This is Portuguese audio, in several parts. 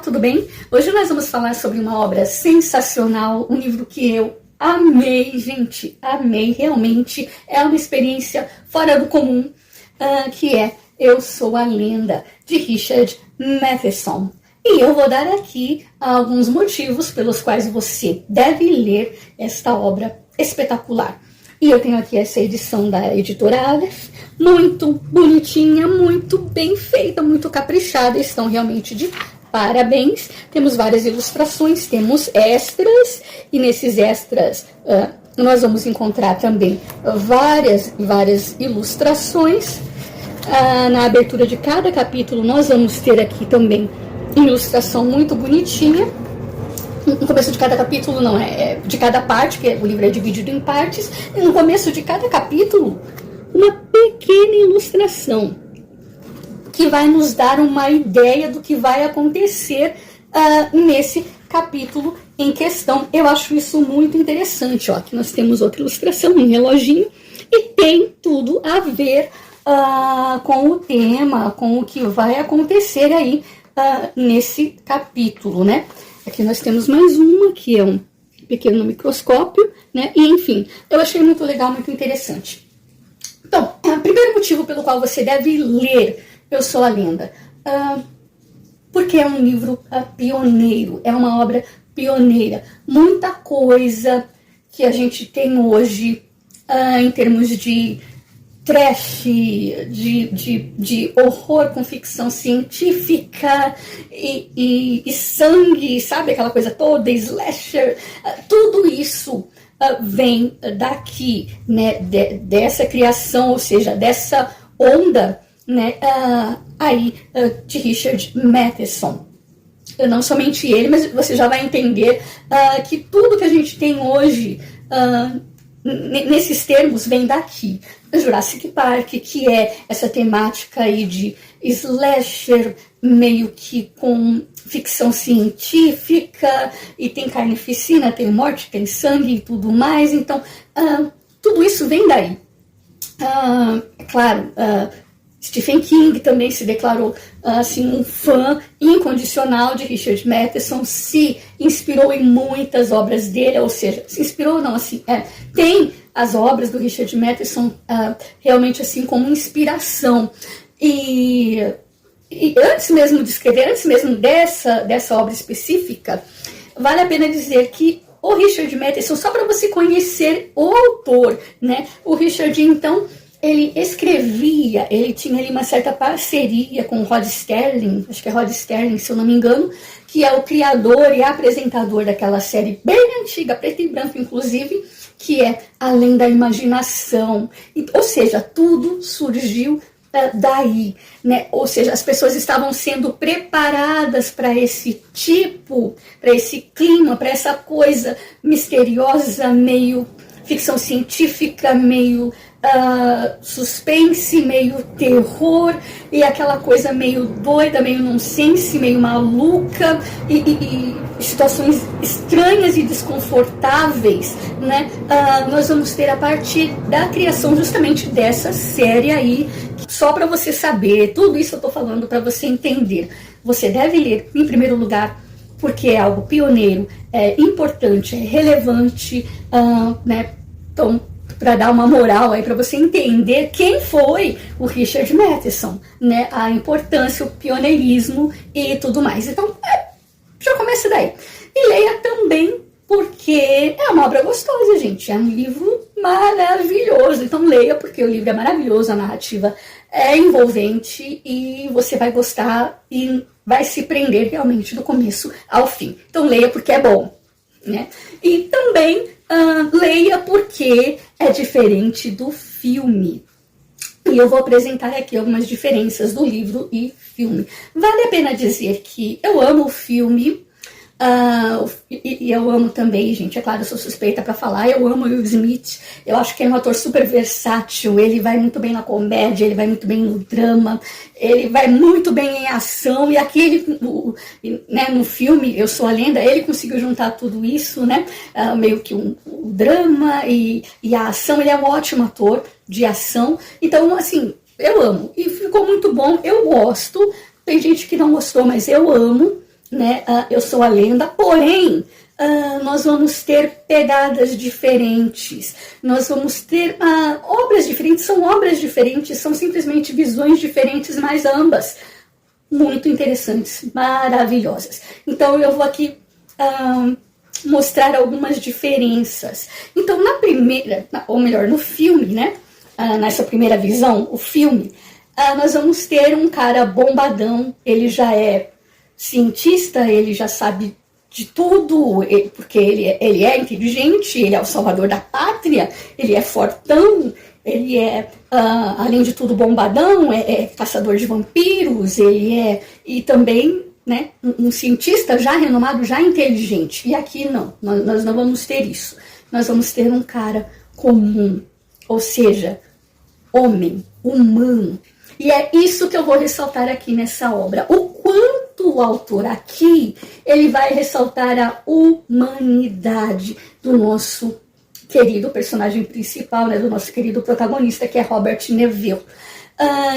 tudo bem? Hoje nós vamos falar sobre uma obra sensacional, um livro que eu amei, gente, amei, realmente é uma experiência fora do comum, que é Eu Sou a Lenda, de Richard Matheson. E eu vou dar aqui alguns motivos pelos quais você deve ler esta obra espetacular. E eu tenho aqui essa edição da editora Aleph, muito bonitinha, muito bem feita, muito caprichada, estão realmente de parabéns. Temos várias ilustrações, temos extras, e nesses extras nós vamos encontrar também várias ilustrações. Na abertura de cada capítulo nós vamos ter aqui também uma ilustração muito bonitinha. No começo de cada capítulo, não, de cada parte, que o livro é dividido em partes, e no começo de cada capítulo, uma pequena ilustração que vai nos dar uma ideia do que vai acontecer nesse capítulo em questão. Eu acho isso muito interessante. Ó, aqui nós temos outra ilustração, um reloginho, e tem tudo a ver com o tema, com o que vai acontecer aí nesse capítulo, né? Aqui nós temos mais uma, que é um pequeno microscópio, né? E, enfim, eu achei muito legal, muito interessante. Então, o primeiro motivo pelo qual você deve ler Eu Sou a Lenda, porque é um livro pioneiro, é uma obra pioneira. Muita coisa que a gente tem hoje em termos de trash, de horror com ficção científica e sangue, sabe? Aquela coisa toda, slasher, tudo isso vem daqui, né? Dessa criação, ou seja, dessa onda, né? De Richard Matheson. Não somente ele, mas você já vai entender que tudo que a gente tem hoje nesses termos vem daqui. Jurassic Park, que é essa temática aí de slasher, meio que com ficção científica, e tem carnificina, tem morte, tem sangue e tudo mais. Então, tudo isso vem daí. É claro, Stephen King também se declarou assim, um fã incondicional de Richard Matheson, se inspirou em muitas obras dele, ou seja, se inspirou não, assim, tem as obras do Richard Matheson realmente assim como inspiração. E antes mesmo de escrever, antes mesmo dessa obra específica, vale a pena dizer que o Richard Matheson, só para você conhecer o autor, né? O Richard, então, ele escrevia, ele tinha ali uma certa parceria com o Rod Serling, acho que é Rod Serling, se eu não me engano, que é o criador e apresentador daquela série bem antiga, preto e branco inclusive, que é Além da Imaginação. Ou seja, tudo surgiu daí, né? Ou seja, as pessoas estavam sendo preparadas para esse tipo, para esse clima, para essa coisa misteriosa, meio ficção científica, meio suspense, meio terror, e aquela coisa meio doida, meio nonsense, meio maluca, e situações estranhas e desconfortáveis, né? Nós vamos ter a partir da criação justamente dessa série aí. Só para você saber, tudo isso eu tô falando para você entender. Você deve ler, em primeiro lugar, porque é algo pioneiro, é importante, é relevante, né? Então, para dar uma moral aí para você entender quem foi o Richard Matheson, né? A importância, o pioneirismo e tudo mais. Então, já começa daí. E leia também porque é uma obra gostosa, gente. É um livro maravilhoso. Então, leia porque o livro é maravilhoso, a narrativa é envolvente e você vai gostar e vai se prender realmente do começo ao fim. Então, leia porque é bom, né? E também leia porque é diferente do filme. E eu vou apresentar aqui algumas diferenças do livro e filme. Vale a pena dizer que eu amo o filme, e eu amo também, gente, é claro, eu sou suspeita para falar, eu amo o Will Smith, eu acho que é um ator super versátil, ele vai muito bem na comédia, ele vai muito bem no drama, ele vai muito bem em ação, e aqui ele, né, no filme Eu Sou a Lenda, ele conseguiu juntar tudo isso, né, meio que o drama e a ação. Ele é um ótimo ator de ação, então assim, eu amo, e ficou muito bom, eu gosto, tem gente que não gostou, mas eu amo, né? Eu sou a lenda, porém nós vamos ter pegadas diferentes, nós vamos ter obras diferentes, são simplesmente visões diferentes, mas ambas muito interessantes, maravilhosas. Então eu vou aqui mostrar algumas diferenças. Então na primeira, ou melhor, no filme, né? Nessa primeira visão, o filme, nós vamos ter um cara bombadão, ele já é cientista, ele já sabe de tudo, porque ele é inteligente, ele é o salvador da pátria, ele é fortão, ele é, além de tudo, bombadão, é caçador de vampiros, e também, né, um cientista já renomado, já inteligente. E aqui não, nós não vamos ter isso. Nós vamos ter um cara comum, ou seja, homem, humano. E é isso que eu vou ressaltar aqui nessa obra. O quanto o autor aqui, ele vai ressaltar a humanidade do nosso querido personagem principal, né, do nosso querido protagonista, que é Robert Neville.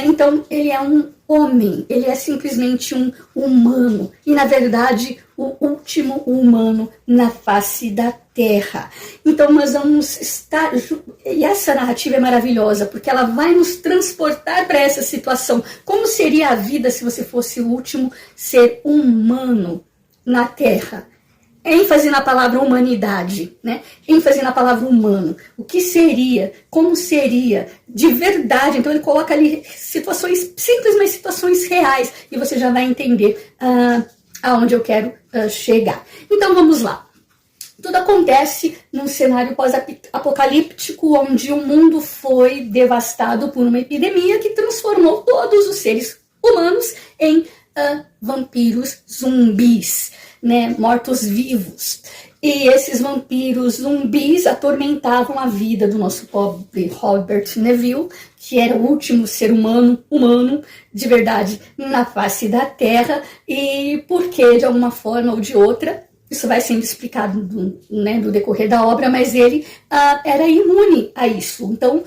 Então, ele é um homem, ele é simplesmente um humano, e na verdade, o último humano na face da Terra. Então, nós vamos estar... E essa narrativa é maravilhosa, porque ela vai nos transportar para essa situação. Como seria a vida se você fosse o último ser humano na Terra? ênfase na palavra humanidade, né? ênfase na palavra humano. O que seria? Como seria? De verdade. Então ele coloca ali situações simples, mas situações reais. E você já vai entender aonde eu quero chegar. Então vamos lá. Tudo acontece num cenário pós-apocalíptico, onde o mundo foi devastado por uma epidemia que transformou todos os seres humanos em vampiros zumbis, né, mortos-vivos. E esses vampiros zumbis atormentavam a vida do nosso pobre Robert Neville, que era o último ser humano de verdade na face da Terra, e porque de alguma forma ou de outra, isso vai sendo explicado do decorrer da obra, mas ele era imune a isso. Então,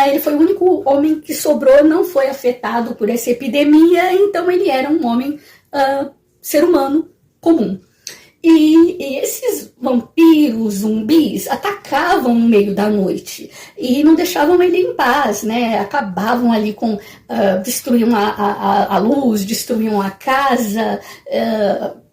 ele foi o único homem que sobrou, não foi afetado por essa epidemia, então ele era um homem, ser humano comum. E esses vampiros, zumbis, atacavam no meio da noite e não deixavam ele em paz, né? Acabavam ali com, destruíam a luz, destruíam a casa,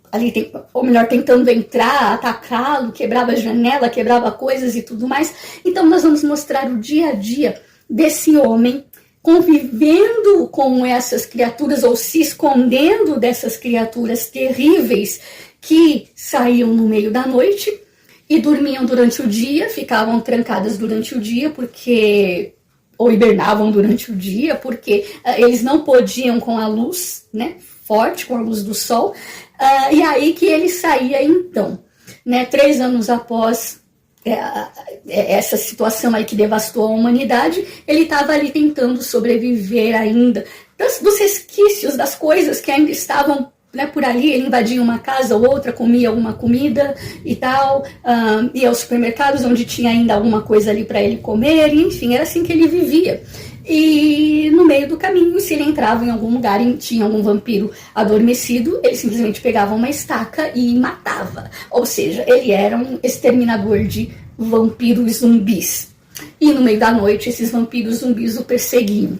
ali, ou melhor, tentando entrar, atacá-lo, quebrava a janela, quebrava coisas e tudo mais. Então nós vamos mostrar o dia a dia desse homem convivendo com essas criaturas ou se escondendo dessas criaturas terríveis que saíam no meio da noite e dormiam durante o dia, ficavam trancadas durante o dia ou hibernavam durante o dia, porque eles não podiam com a luz, né, forte, com a luz do sol. E aí que ele saía então, né, 3 anos após essa situação aí que devastou a humanidade, ele estava ali tentando sobreviver ainda dos resquícios, das coisas que ainda estavam, né, por ali. Ele invadia uma casa ou outra, comia alguma comida e tal, ia aos supermercados onde tinha ainda alguma coisa ali para ele comer, enfim, era assim que ele vivia. E no meio do caminho, se ele entrava em algum lugar e tinha algum vampiro adormecido, ele simplesmente pegava uma estaca e matava. Ou seja, ele era um exterminador de vampiros zumbis. E no meio da noite, esses vampiros zumbis o perseguiam.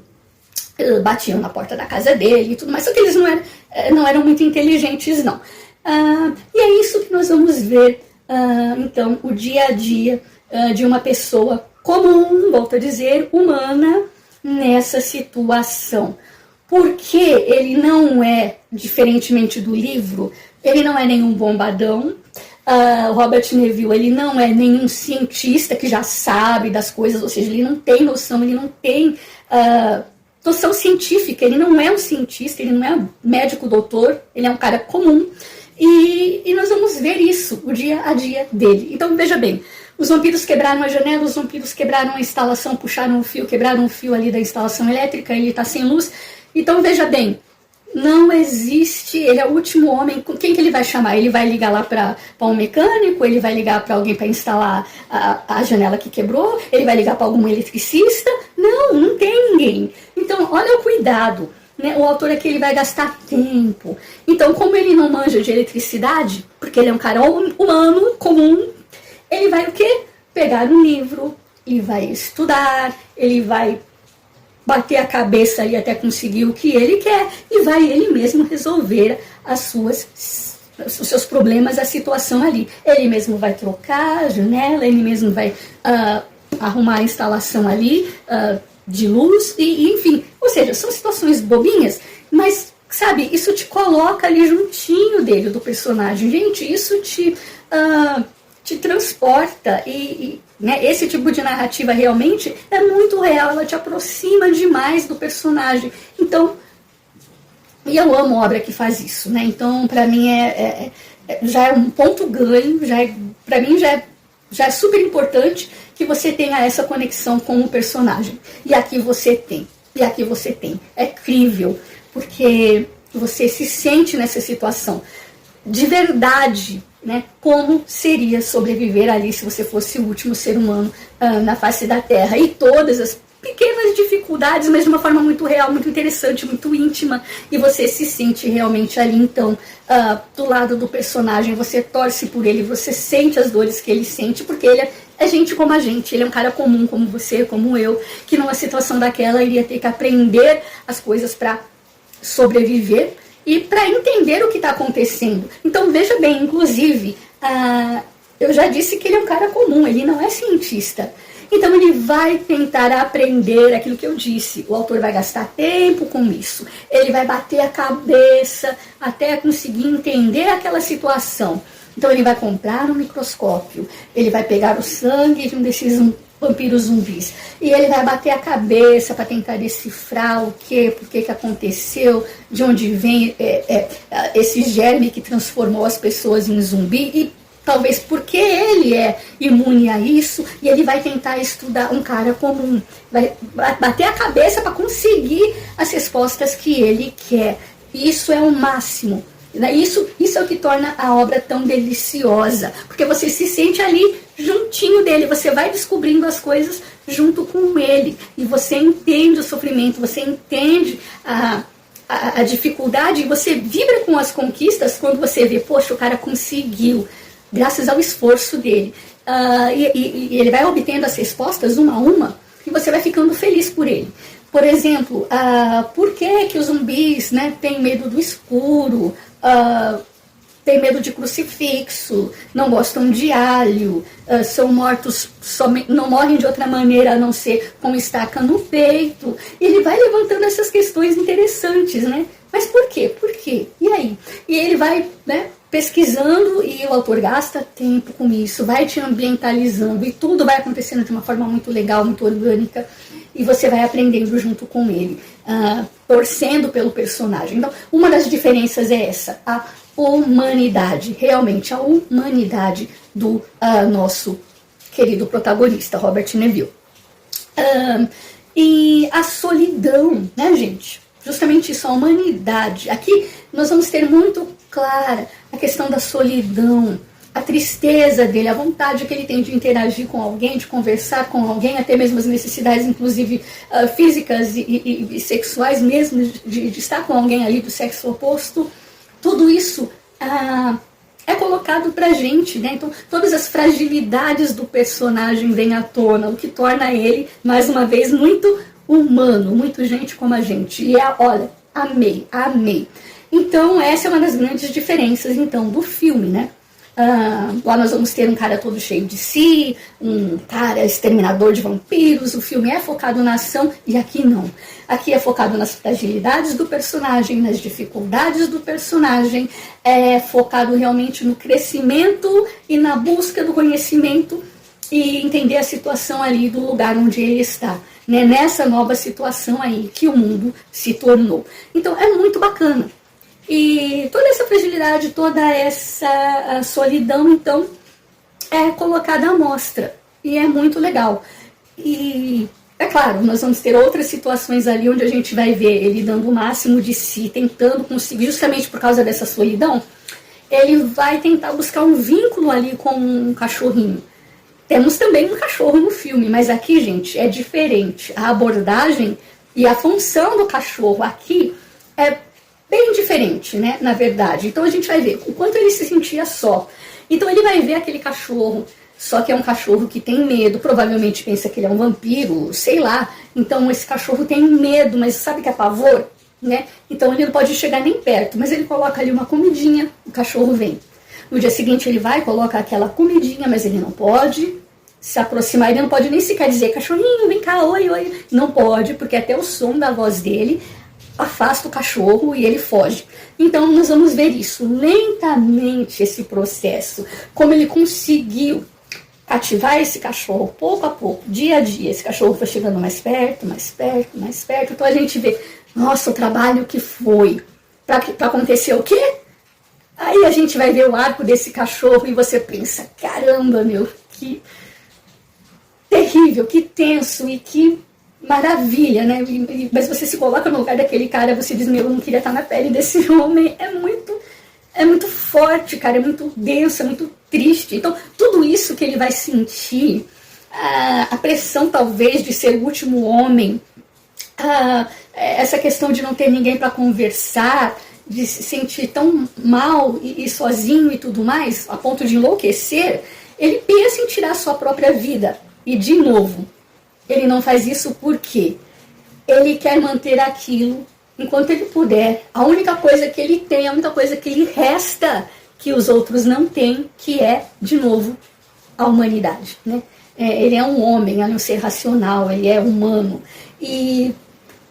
Batiam na porta da casa dele e tudo mais, só que eles não eram muito inteligentes, não. E é isso que nós vamos ver, então, o dia a dia de uma pessoa comum, volto a dizer, humana, nessa situação. Porque ele não é, diferentemente do livro, ele não é nenhum bombadão. Robert Neville, ele não é nenhum cientista que já sabe das coisas, ou seja, ele não tem noção, ele não tem noção científica, ele não é um cientista, ele não é um médico doutor, ele é um cara comum. E nós vamos ver isso, o dia a dia dele. Então, veja bem, os vampiros quebraram a janela, os vampiros quebraram a instalação, puxaram o fio, quebraram o fio ali da instalação elétrica, ele está sem luz. Então, veja bem, não existe, ele é o último homem, quem que ele vai chamar? Ele vai ligar lá para um mecânico, ele vai ligar para alguém para instalar a janela que quebrou, ele vai ligar para algum eletricista? Não tem ninguém. Então, olha o cuidado. né? O autor aqui ele vai gastar tempo. Então, como ele não manja de eletricidade, porque ele é um cara humano, comum, ele vai o quê? Pegar um livro, ele vai estudar, ele vai bater a cabeça ali até conseguir o que ele quer e vai ele mesmo resolver os seus problemas, a situação ali. Ele mesmo vai trocar a janela, ele mesmo vai arrumar a instalação ali de luz, e enfim. Ou seja, são situações bobinhas, mas, sabe, isso te coloca ali juntinho dele, do personagem. Gente, isso te transporta né, esse tipo de narrativa realmente é muito real, ela te aproxima demais do personagem. Então, e eu amo obra que faz isso, né? Então, para mim, já é um ponto ganho, para mim já é super importante que você tenha essa conexão com o personagem. E aqui você tem. É incrível, porque você se sente nessa situação de verdade, né? Como seria sobreviver ali se você fosse o último ser humano na face da Terra. E todas as pequenas dificuldades, mas de uma forma muito real, muito interessante, muito íntima, e você se sente realmente ali, então, do lado do personagem, você torce por ele, você sente as dores que ele sente, porque ele é gente como a gente, ele é um cara comum, como você, como eu, que numa situação daquela iria ter que aprender as coisas para sobreviver e para entender o que está acontecendo. Então, veja bem, inclusive, eu já disse que ele é um cara comum, ele não é cientista. Então ele vai tentar aprender aquilo que eu disse. O autor vai gastar tempo com isso. Ele vai bater a cabeça até conseguir entender aquela situação. Então ele vai comprar um microscópio. Ele vai pegar o sangue de um desses vampiros zumbis. E ele vai bater a cabeça para tentar decifrar por que aconteceu, de onde vem esse germe que transformou as pessoas em zumbi. E talvez porque ele é imune a isso, e ele vai tentar estudar um cara comum, vai bater a cabeça para conseguir as respostas que ele quer. Isso é o máximo. Isso é o que torna a obra tão deliciosa, porque você se sente ali juntinho dele, você vai descobrindo as coisas junto com ele, e você entende o sofrimento, você entende a dificuldade, e você vibra com as conquistas quando você vê, poxa, o cara conseguiu, graças ao esforço dele. E ele vai obtendo as respostas uma a uma, e você vai ficando feliz por ele. Por exemplo, por que os zumbis, né, têm medo do escuro, têm medo de crucifixo, não gostam de alho, são mortos, não morrem de outra maneira a não ser com estaca no peito. E ele vai levantando essas questões interessantes, né? Mas por quê? Por quê? E aí? E ele vai, né, pesquisando, e o autor gasta tempo com isso, vai te ambientalizando, e tudo vai acontecendo de uma forma muito legal, muito orgânica, e você vai aprendendo junto com ele, torcendo pelo personagem. Então, uma das diferenças é essa, a humanidade, realmente a humanidade do nosso querido protagonista, Robert Neville. E a solidão, né, gente? Justamente isso, a humanidade. Aqui nós vamos ter muito clara a questão da solidão, a tristeza dele, a vontade que ele tem de interagir com alguém, de conversar com alguém, até mesmo as necessidades, inclusive físicas e sexuais mesmo, de estar com alguém ali do sexo oposto. Tudo isso é colocado pra gente, né? Então, todas as fragilidades do personagem vêm à tona, o que torna ele, mais uma vez, muito humano, muito gente como a gente. E olha, amei. Então, essa é uma das grandes diferenças, então, do filme, né? Lá nós vamos ter um cara todo cheio de si, um cara exterminador de vampiros. O filme é focado na ação, e aqui não. Aqui é focado nas fragilidades do personagem, nas dificuldades do personagem, é focado realmente no crescimento e na busca do conhecimento e entender a situação ali do lugar onde ele está, né? Nessa nova situação aí que o mundo se tornou. Então é muito bacana. E toda essa fragilidade, toda essa solidão, então, é colocada à mostra. E é muito legal. E, é claro, nós vamos ter outras situações ali onde a gente vai ver ele dando o máximo de si, tentando conseguir, justamente por causa dessa solidão, ele vai tentar buscar um vínculo ali com um cachorrinho. Temos também um cachorro no filme, mas aqui, gente, é diferente. A abordagem e a função do cachorro aqui é bem diferente, né, na verdade. Então a gente vai ver o quanto ele se sentia só. Então ele vai ver aquele cachorro, só que é um cachorro que tem medo, provavelmente pensa que ele é um vampiro, sei lá. Então esse cachorro tem medo, mas sabe que é pavor, né? Então ele não pode chegar nem perto, mas ele coloca ali uma comidinha, o cachorro vem. No dia seguinte ele vai, coloca aquela comidinha, mas ele não pode se aproximar, ele não pode nem sequer dizer, cachorrinho, vem cá, oi, oi. Não pode, porque até o som da voz dele afasta o cachorro e ele foge. Então nós vamos ver isso lentamente, esse processo, como ele conseguiu ativar esse cachorro pouco a pouco, dia a dia. Esse cachorro foi chegando mais perto, mais perto, mais perto. Então a gente vê, nossa, o trabalho que foi para acontecer o quê? Aí a gente vai ver o arco desse cachorro e você pensa, caramba, meu, que terrível, que tenso e que maravilha, né? Mas você se coloca no lugar daquele cara, você diz, meu, eu não queria estar na pele desse homem. É muito forte, cara, é muito denso, é muito triste. Então, tudo isso que ele vai sentir, a pressão talvez de ser o último homem, essa questão de não ter ninguém para conversar, de se sentir tão mal e sozinho e tudo mais, a ponto de enlouquecer, ele pensa em tirar a sua própria vida. E, de novo, ele não faz isso porque ele quer manter aquilo enquanto ele puder. A única coisa que ele tem, a única coisa que lhe resta, que os outros não têm, que é, de novo, a humanidade, né? Ele é um homem, ele é um ser racional, ele é humano. E,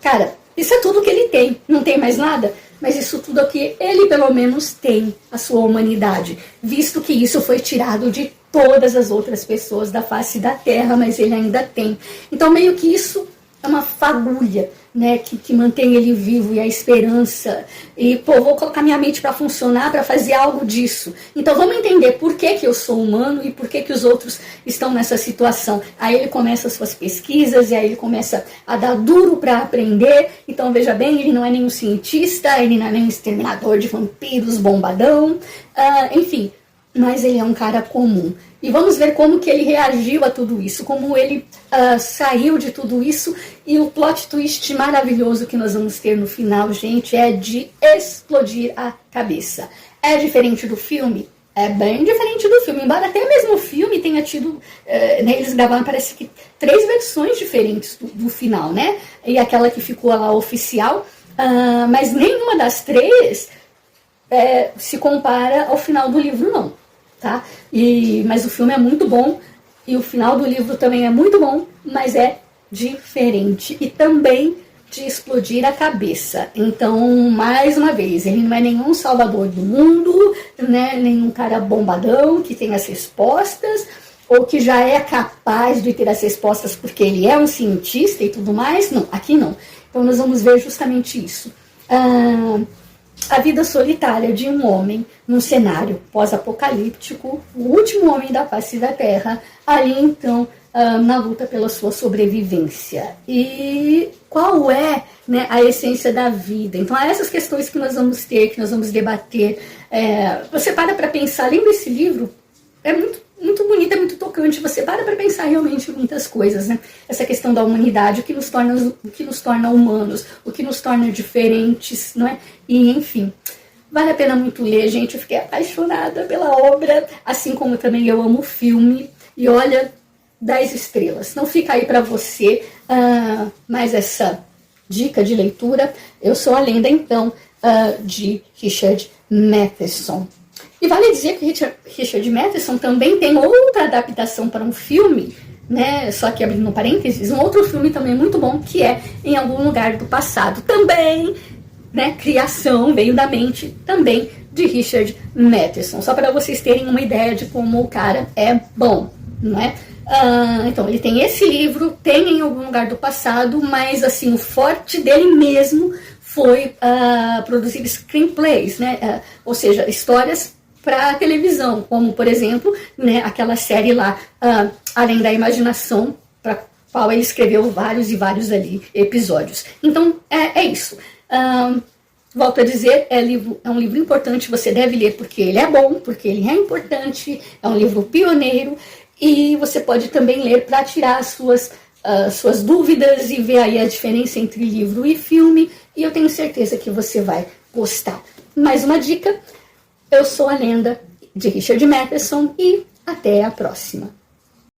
cara, isso é tudo que ele tem, não tem mais nada. Mas isso tudo aqui, ele pelo menos tem a sua humanidade, visto que isso foi tirado de todas as outras pessoas da face da Terra, mas ele ainda tem. Então meio que isso é uma fagulha, né, que mantém ele vivo, e a esperança. E, pô, vou colocar minha mente para funcionar, para fazer algo disso. Então vamos entender por que eu sou humano e por que os outros estão nessa situação. Aí ele começa as suas pesquisas, e aí ele começa a dar duro para aprender. Então veja bem, ele não é nenhum cientista, ele não é nenhum exterminador de vampiros, bombadão, enfim, mas ele é um cara comum. E vamos ver como que ele reagiu a tudo isso, como ele saiu de tudo isso. E o plot twist maravilhoso que nós vamos ter no final, gente, é de explodir a cabeça. É diferente do filme? É bem diferente do filme, embora até mesmo o filme tenha tido, né, eles gravaram, parece que 3 versões diferentes do final, né? E aquela que ficou lá oficial, mas nenhuma das 3 se compara ao final do livro, não. Tá? Mas o filme é muito bom, e o final do livro também é muito bom, mas é diferente, e também de explodir a cabeça. Então, mais uma vez, ele não é nenhum salvador do mundo, né? Nenhum cara bombadão que tem as respostas, ou que já é capaz de ter as respostas porque ele é um cientista e tudo mais. Não, aqui não. Então nós vamos ver justamente isso. A vida solitária de um homem num cenário pós-apocalíptico, o último homem da face da Terra, ali então na luta pela sua sobrevivência. E qual é, né, a essência da vida? Então, há essas questões que nós vamos ter, que nós vamos debater. Você para pensar, além desse livro, é muito bonito, é muito tocante. Você para pensar realmente em muitas coisas, né? Essa questão da humanidade, o que nos torna humanos, o que nos torna diferentes, não é? E, enfim, vale a pena muito ler, gente. Eu fiquei apaixonada pela obra, assim como também eu amo o filme. E olha, 10 estrelas. Não fica aí para você mais essa dica de leitura. Eu sou a lenda, então, de Richard Matheson. E vale dizer que Richard Matheson também tem outra adaptação para um filme, né? Só que abrindo parênteses, um outro filme também muito bom, que é Em Algum Lugar do Passado. Também, né, criação, veio da mente também de Richard Matheson. Só para vocês terem uma ideia de como o cara é bom, não é? Então, ele tem esse livro, tem Em Algum Lugar do Passado, mas assim, o forte dele mesmo foi produzir screenplays, né? Ou seja, histórias para televisão, como, por exemplo, né, aquela série lá, Além da Imaginação, para qual ele escreveu vários e vários ali episódios. Então, é isso. Volto a dizer, é um livro importante, você deve ler porque ele é bom, porque ele é importante, é um livro pioneiro, e você pode também ler para tirar as suas suas dúvidas e ver aí a diferença entre livro e filme, e eu tenho certeza que você vai gostar. Mais uma dica, eu sou a Lenda, de Richard Matheson, e até a próxima.